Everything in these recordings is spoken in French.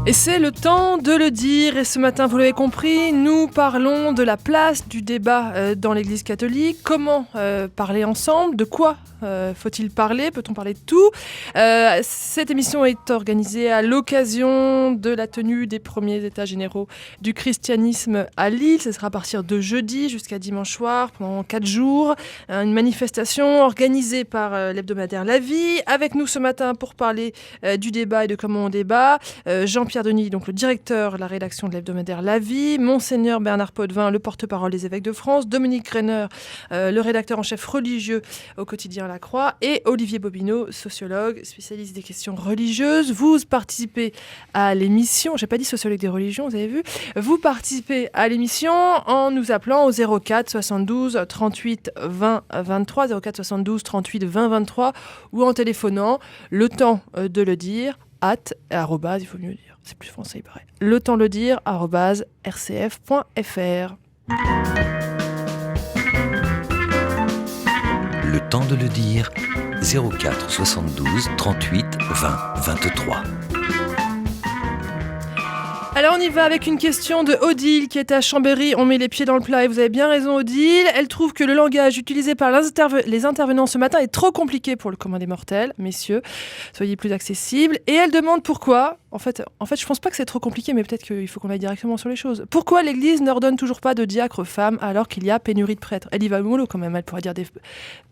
Et c'est le temps de le dire, et ce matin, vous l'avez compris, nous parlons de la place du débat dans l'Église catholique. Comment parler ensemble? De quoi faut-il parler? Peut-on parler de tout? Cette émission est organisée à l'occasion de la tenue des premiers états généraux du christianisme à Lille. Ce sera à partir de jeudi jusqu'à dimanche soir, pendant 4 jours. Une manifestation organisée par l'hebdomadaire La Vie. Avec nous ce matin pour parler du débat et de comment on débat, Jean-Pierre Denis, donc le directeur de la rédaction de l'hebdomadaire La Vie, Monseigneur Bernard Potvin, le porte-parole des évêques de France, Dominique Renner, le rédacteur en chef religieux au quotidien La Croix, et Olivier Bobineau, sociologue, spécialiste des questions religieuses. Vous participez à l'émission, j'ai pas dit sociologue des religions, vous avez vu, vous participez à l'émission en nous appelant au 04 72 38 20 23, 04 72 38 20 23, ou en téléphonant, le temps de le dire, @, il faut mieux dire, c'est plus français il paraît, le temps de le dire, @rcf.fr. Le temps de le dire, 04 72 38 20 23. Alors on y va avec une question de Odile qui est à Chambéry. On met les pieds dans le plat et vous avez bien raison Odile. Elle trouve que le langage utilisé par les intervenants ce matin est trop compliqué pour le commun des mortels. Messieurs, soyez plus accessibles. Et elle demande pourquoi, en fait je pense pas que c'est trop compliqué, mais peut-être qu'il faut qu'on aille directement sur les choses. Pourquoi l'Église n'ordonne toujours pas de diacre femmes alors qu'il y a pénurie de prêtres? Elle y va mollo quand même, elle pourrait dire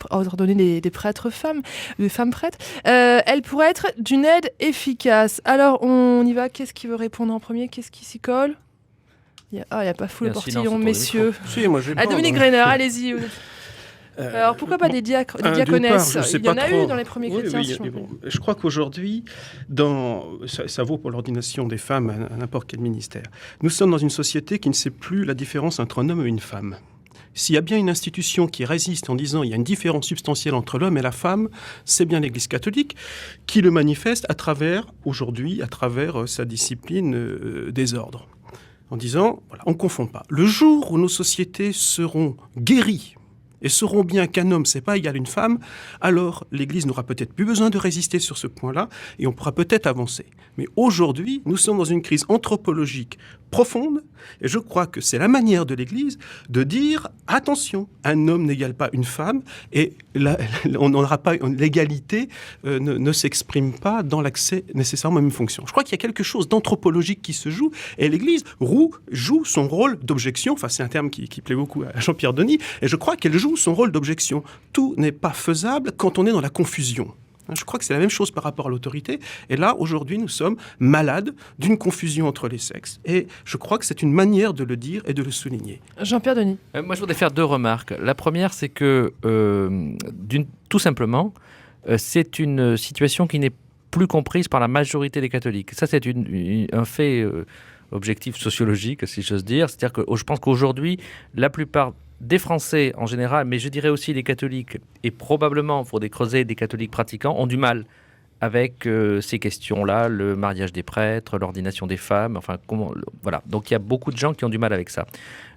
ordonner des prêtres femmes, des femmes prêtres. Elle pourrait être d'une aide efficace. Alors on y va, qu'est-ce qui veut répondre en premier? Qu'est-ce qui s'y colle? Il n'y a pas fou le portillon, messieurs. Si, moi, je vais Dominique Renner, allez-y. Alors pourquoi pas des diaconesses? Il y en a eu dans les premiers chrétiens. Je crois qu'aujourd'hui, ça vaut pour l'ordination des femmes à n'importe quel ministère. Nous sommes dans une société qui ne sait plus la différence entre un homme et une femme. S'il y a bien une institution qui résiste en disant il y a une différence substantielle entre l'homme et la femme, c'est bien l'Église catholique qui le manifeste aujourd'hui, à travers sa discipline des ordres. En disant, voilà, on ne confond pas. Le jour où nos sociétés seront guéries et sauront bien qu'un homme, c'est pas égal à une femme, alors l'Église n'aura peut-être plus besoin de résister sur ce point-là et on pourra peut-être avancer. Mais aujourd'hui, nous sommes dans une crise anthropologique profonde et je crois que c'est la manière de l'Église de dire attention, un homme n'égale pas une femme et on n'aura pas l'égalité ne s'exprime pas dans l'accès nécessairement aux mêmes fonctions. Je crois qu'il y a quelque chose d'anthropologique qui se joue et l'Église joue son rôle d'objection. Enfin, c'est un terme qui plaît beaucoup à Jean-Pierre Denis et je crois qu'elle joue son rôle d'objection. Tout n'est pas faisable quand on est dans la confusion. Je crois que c'est la même chose par rapport à l'autorité. Et là, aujourd'hui, nous sommes malades d'une confusion entre les sexes. Et je crois que c'est une manière de le dire et de le souligner. Jean-Pierre Denis. Moi, je voudrais faire 2 remarques. La première, c'est que, tout simplement, c'est une situation qui n'est plus comprise par la majorité des catholiques. Ça, c'est un fait objectif sociologique, si j'ose dire. C'est-à-dire que je pense qu'aujourd'hui, la plupart des Français en général, mais je dirais aussi les catholiques, et probablement, pour des creusets, des catholiques pratiquants, ont du mal avec ces questions-là, le mariage des prêtres, l'ordination des femmes, voilà. Donc il y a beaucoup de gens qui ont du mal avec ça.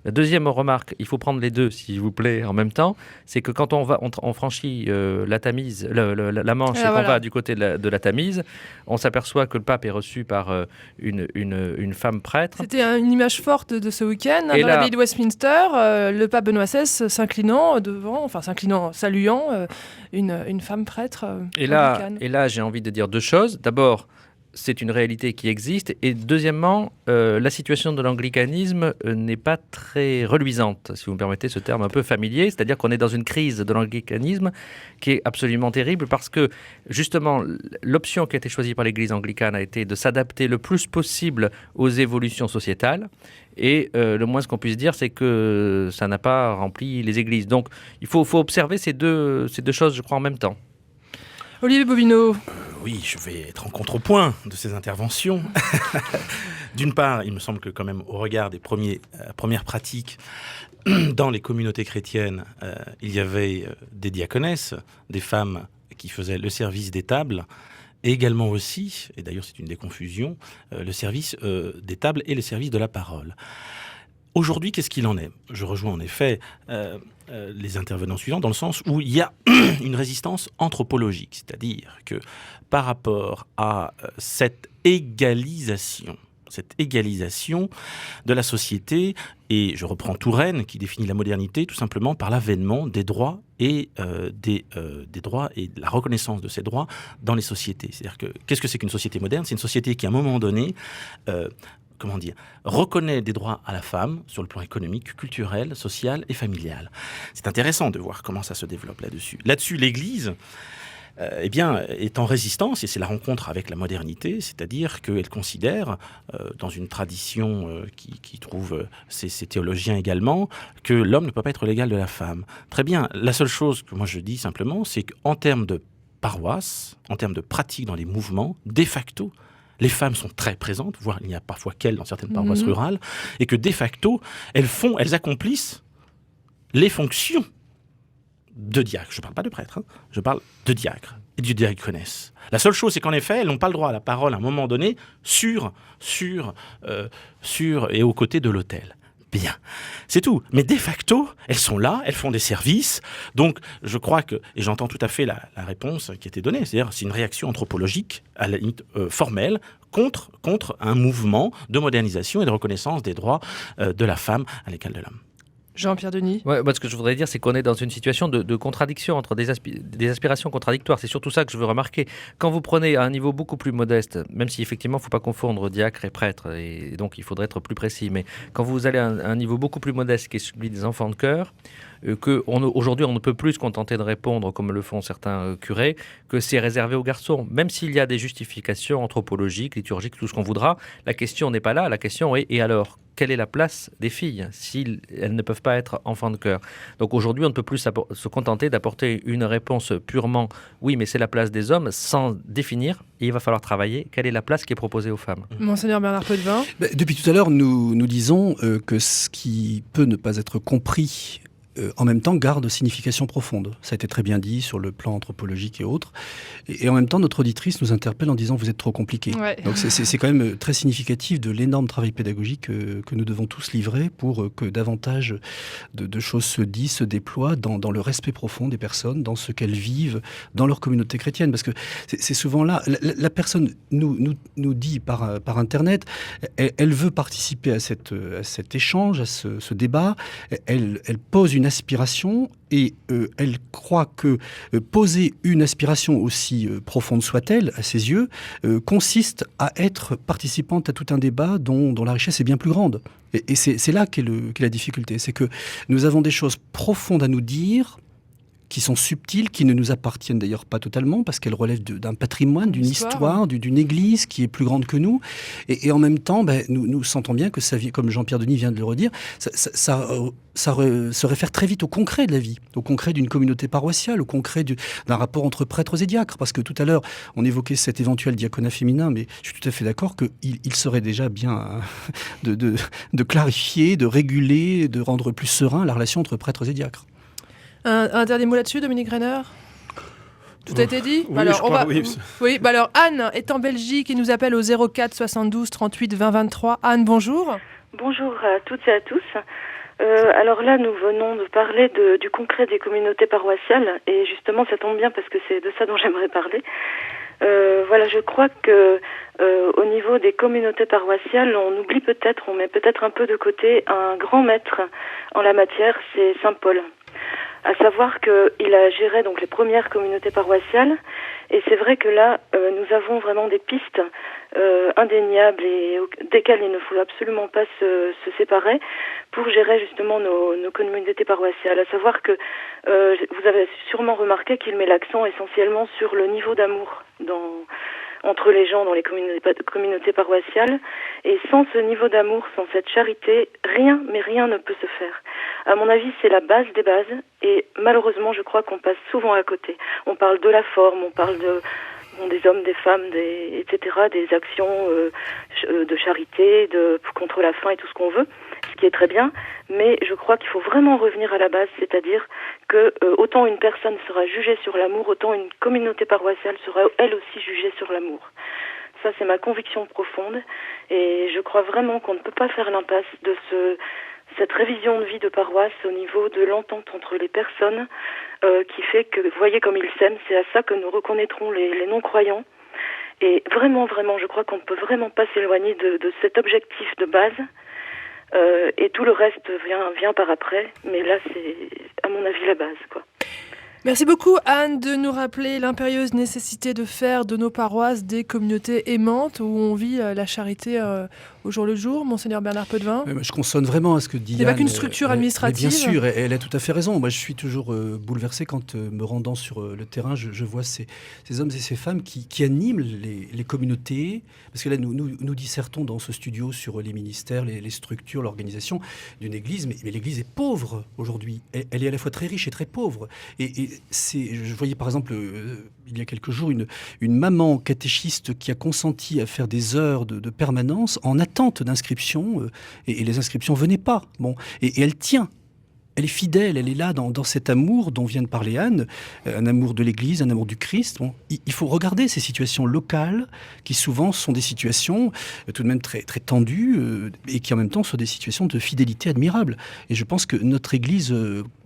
La deuxième remarque, il faut prendre les deux, s'il vous plaît, en même temps, c'est que quand on franchit la Tamise, la Manche, et qu'on va du côté de la Tamise, on s'aperçoit que le pape est reçu par une femme prêtre. C'était une image forte de ce week-end, dans l'abbaye de Westminster, le pape Benoît XVI saluant une femme prêtre. Et là, j'ai envie de dire 2 choses. D'abord, c'est une réalité qui existe. Et deuxièmement, la situation de l'anglicanisme n'est pas très reluisante, si vous me permettez ce terme un peu familier. C'est-à-dire qu'on est dans une crise de l'anglicanisme qui est absolument terrible parce que, justement, l'option qui a été choisie par l'Église anglicane a été de s'adapter le plus possible aux évolutions sociétales. Et le moins ce qu'on puisse dire, c'est que ça n'a pas rempli les églises. Donc, il faut observer ces deux choses, je crois, en même temps. Olivier Bobineau. Oui, je vais être en contrepoint de ces interventions. D'une part, il me semble que quand même, au regard des premières pratiques dans les communautés chrétiennes, il y avait des diaconesses, des femmes qui faisaient le service des tables, et également aussi, et d'ailleurs c'est une des confusions, le service des tables et le service de la parole. Aujourd'hui, qu'est-ce qu'il en est ? Je rejoins en effet les intervenants suivants dans le sens où il y a une résistance anthropologique, c'est-à-dire que par rapport à cette égalisation de la société, et je reprends Touraine qui définit la modernité tout simplement par l'avènement des droits et des droits et de la reconnaissance de ces droits dans les sociétés. C'est-à-dire que qu'est-ce que c'est qu'une société moderne ? C'est une société qui à un moment donné reconnaît des droits à la femme sur le plan économique, culturel, social et familial. C'est intéressant de voir comment ça se développe là-dessus. Là-dessus, l'Église est en résistance, et c'est la rencontre avec la modernité, c'est-à-dire qu'elle considère, dans une tradition qui trouve ses théologiens également, que l'homme ne peut pas être l'égal de la femme. Très bien, la seule chose que moi je dis simplement, c'est qu'en termes de paroisse, en termes de pratique dans les mouvements, de facto, les femmes sont très présentes, voire il n'y a parfois qu'elles dans certaines paroisses rurales, et que de facto, elles accomplissent les fonctions de diacre. Je ne parle pas de prêtre, je parle de diacre et de diaconesse. La seule chose, c'est qu'en effet, elles n'ont pas le droit à la parole à un moment donné sur et aux côtés de l'autel. Bien, c'est tout. Mais de facto, elles sont là, elles font des services. Donc, je crois que, et j'entends tout à fait la réponse qui a été donnée, c'est-à-dire c'est une réaction anthropologique, à la limite formelle, contre un mouvement de modernisation et de reconnaissance des droits de la femme à l'égal de l'homme. Jean-Pierre Denis. Ouais, moi, ce que je voudrais dire, c'est qu'on est dans une situation de contradiction entre des aspirations contradictoires. C'est surtout ça que je veux remarquer. Quand vous prenez à un niveau beaucoup plus modeste, même si effectivement, il ne faut pas confondre diacre et prêtre, et donc il faudrait être plus précis, mais quand vous allez à un niveau beaucoup plus modeste, qui est celui des enfants de chœur, aujourd'hui, on ne peut plus se contenter de répondre, comme le font certains curés, que c'est réservé aux garçons. Même s'il y a des justifications anthropologiques, liturgiques, tout ce qu'on voudra, la question n'est pas là. La question est, et alors ? Quelle est la place des filles si elles ne peuvent pas être enfants de chœur ? Donc aujourd'hui, on ne peut plus se contenter d'apporter une réponse purement « oui, mais c'est la place des hommes » sans définir. Et il va falloir travailler. Quelle est la place qui est proposée aux femmes ? Monseigneur Bernard Potvin. Depuis tout à l'heure, nous disons que ce qui peut ne pas être compris en même temps garde signification profonde. Ça a été très bien dit sur le plan anthropologique et autres. Et en même temps, notre auditrice nous interpelle en disant « vous êtes trop compliqué Ouais. ». Donc c'est quand même très significatif de l'énorme travail pédagogique que nous devons tous livrer pour que davantage de choses se disent, se déploient dans le respect profond des personnes, dans ce qu'elles vivent, dans leur communauté chrétienne. Parce que c'est souvent là, la personne nous dit par Internet, elle veut participer à cet échange, à ce débat, elle pose une aspiration et elle croit que poser une aspiration aussi profonde soit-elle, à ses yeux, consiste à être participante à tout un débat dont la richesse est bien plus grande. Et c'est là qu'est la difficulté. C'est que nous avons des choses profondes à nous dire, qui sont subtiles, qui ne nous appartiennent d'ailleurs pas totalement, parce qu'elles relèvent d'un patrimoine, d'une histoire, d'une église qui est plus grande que nous. Et en même temps, nous sentons bien que ça vient, comme Jean-Pierre Denis vient de le redire, ça se réfère très vite au concret de la vie, au concret d'une communauté paroissiale, au concret d'un rapport entre prêtres et diacres. Parce que tout à l'heure, on évoquait cet éventuel diaconat féminin, mais je suis tout à fait d'accord qu'il serait déjà bien de clarifier, de réguler, de rendre plus serein la relation entre prêtres et diacres. Un dernier mot là-dessus, Dominique Renner ? Tout a été dit ? Oui, alors, oui. Alors, Anne est en Belgique et nous appelle au 04 72 38 20 23. Anne, bonjour. Bonjour à toutes et à tous. Alors là, nous venons de parler du concret des communautés paroissiales et justement, ça tombe bien parce que c'est de ça dont j'aimerais parler. Voilà, je crois que au niveau des communautés paroissiales, on oublie peut-être, on met peut-être un peu de côté un grand maître en la matière, c'est Saint Paul. À savoir qu'il a géré donc les premières communautés paroissiales et c'est vrai que là nous avons vraiment des pistes indéniables et desquelles il ne faut absolument pas se séparer pour gérer justement nos communautés paroissiales. À savoir que vous avez sûrement remarqué qu'il met l'accent essentiellement sur le niveau d'amour entre les gens dans les communautés paroissiales. Et sans ce niveau d'amour, sans cette charité, rien ne peut se faire. À mon avis, c'est la base des bases. Et malheureusement, je crois qu'on passe souvent à côté. On parle de la forme, on parle des hommes, des femmes, etc., des actions de charité, contre la faim et tout ce qu'on veut, ce qui est très bien. Mais je crois qu'il faut vraiment revenir à la base, c'est-à-dire que autant une personne sera jugée sur l'amour, autant une communauté paroissiale sera elle aussi jugée sur l'amour. Ça, c'est ma conviction profonde et je crois vraiment qu'on ne peut pas faire l'impasse de cette révision de vie de paroisse au niveau de l'entente entre les personnes qui fait que, voyez comme ils s'aiment, c'est à ça que nous reconnaîtrons les non-croyants. Et vraiment, vraiment, je crois qu'on ne peut vraiment pas s'éloigner de cet objectif de base. Et tout le reste vient par après. Mais là, c'est, à mon avis, la base, quoi. Merci beaucoup Anne de nous rappeler l'impérieuse nécessité de faire de nos paroisses des communautés aimantes où on vit la charité au jour le jour. Monseigneur Bernard Potvin. Je consonne vraiment à ce que dit Anne. Il n'y a pas qu'une structure administrative. Bien sûr, elle a tout à fait raison. Moi, je suis toujours bouleversé quand, me rendant sur le terrain, je vois ces hommes et ces femmes qui animent les communautés. Parce que là, nous dissertons dans ce studio sur les ministères, les structures, l'organisation d'une église. Mais l'église est pauvre aujourd'hui. Elle est à la fois très riche et très pauvre. Et je voyais par exemple, il y a quelques jours, une maman catéchiste qui a consenti à faire des heures de permanence en attente d'inscription, et les inscriptions venaient pas. Bon, et elle tient. Elle est fidèle, elle est là dans cet amour dont vient de parler Anne, un amour de l'Église, un amour du Christ. Bon, il faut regarder ces situations locales qui souvent sont des situations tout de même très, très tendues et qui en même temps sont des situations de fidélité admirable. Et je pense que notre Église...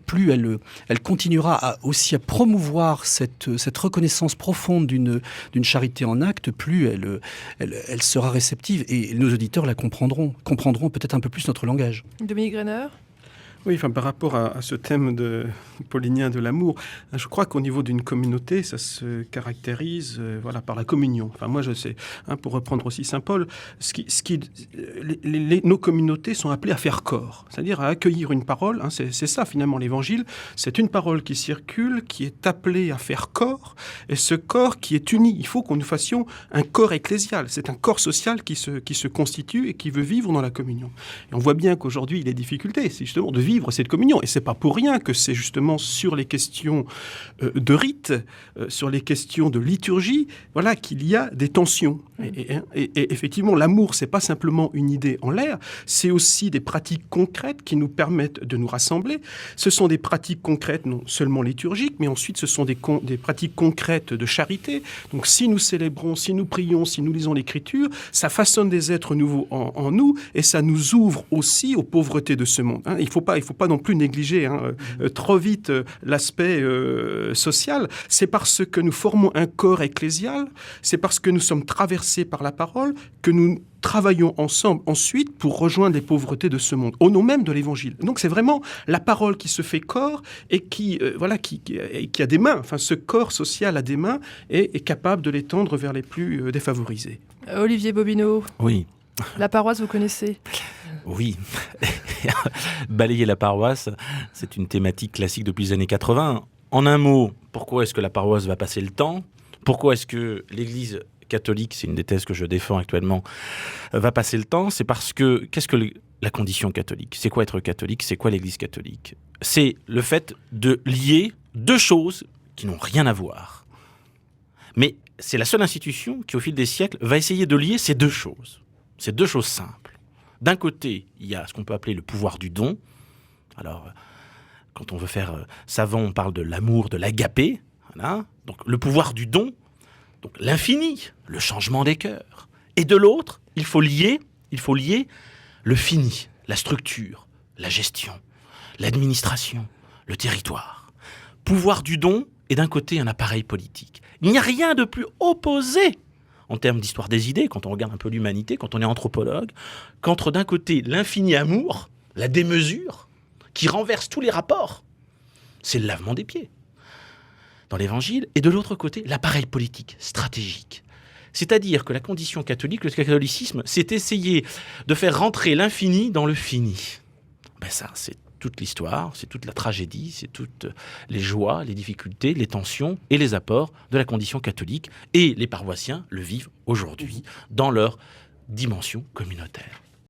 plus elle continuera aussi à promouvoir cette reconnaissance profonde d'une charité en acte, plus elle sera réceptive et nos auditeurs la comprendront peut-être un peu plus notre langage. Dominique Renner. Oui, enfin, par rapport à ce thème paulinien de l'amour, je crois qu'au niveau d'une communauté, ça se caractérise par la communion. Enfin, moi, je sais, pour reprendre aussi saint Paul, nos communautés sont appelées à faire corps, c'est-à-dire à accueillir une parole. C'est ça, finalement, l'évangile. C'est une parole qui circule, qui est appelée à faire corps, et ce corps qui est uni. Il faut que nous fassions un corps ecclésial. C'est un corps social qui se constitue et qui veut vivre dans la communion. Et on voit bien qu'aujourd'hui, les difficultés, c'est justement de vivre cette communion. Et c'est pas pour rien que c'est justement sur les questions de rite, sur les questions de liturgie, qu'il y a des tensions. Et effectivement, l'amour, c'est pas simplement une idée en l'air, c'est aussi des pratiques concrètes qui nous permettent de nous rassembler. Ce sont des pratiques concrètes, non seulement liturgiques, mais ensuite ce sont des pratiques concrètes de charité. Donc si nous célébrons, si nous prions, si nous lisons l'Écriture, ça façonne des êtres nouveaux en nous, et ça nous ouvre aussi aux pauvretés de ce monde. Il faut pas non plus négliger trop vite l'aspect social. C'est parce que nous formons un corps ecclésial, c'est parce que nous sommes traversés par la parole que nous travaillons ensemble ensuite pour rejoindre les pauvretés de ce monde, au nom même de l'Évangile. Donc c'est vraiment la parole qui se fait corps et qui a des mains. Enfin, ce corps social a des mains et est capable de l'étendre vers les plus défavorisés. Olivier Bobineau. Oui. La paroisse, vous connaissez ? Oui. Balayer la paroisse, c'est une thématique classique depuis les années 80. En un mot, pourquoi est-ce que la paroisse va passer le temps ? Pourquoi est-ce que l'Église catholique, c'est une des thèses que je défends actuellement, va passer le temps ? C'est parce que, qu'est-ce que la condition catholique ? C'est quoi être catholique ? C'est quoi l'Église catholique ? C'est le fait de lier deux choses qui n'ont rien à voir. Mais c'est la seule institution qui, au fil des siècles, va essayer de lier ces deux choses. Ces deux choses simples. D'un côté, il y a ce qu'on peut appeler le pouvoir du don. Alors, quand on veut faire savant, on parle de l'amour, de l'agapé. Voilà. Donc, le pouvoir du don, donc l'infini, le changement des cœurs. Et de l'autre, il faut lier le fini, la structure, la gestion, l'administration, le territoire. Pouvoir du don est d'un côté un appareil politique. Il n'y a rien de plus opposé en termes d'histoire des idées, quand on regarde un peu l'humanité, quand on est anthropologue, qu'entre d'un côté l'infini amour, la démesure, qui renverse tous les rapports, c'est le lavement des pieds dans l'Évangile, et de l'autre côté l'appareil politique, stratégique. C'est-à-dire que la condition catholique, le catholicisme, c'est essayer de faire rentrer l'infini dans le fini. Ça, c'est toute l'histoire, c'est toute la tragédie, c'est toutes les joies, les difficultés, les tensions et les apports de la condition catholique. Et les paroissiens le vivent aujourd'hui dans leur dimension communautaire.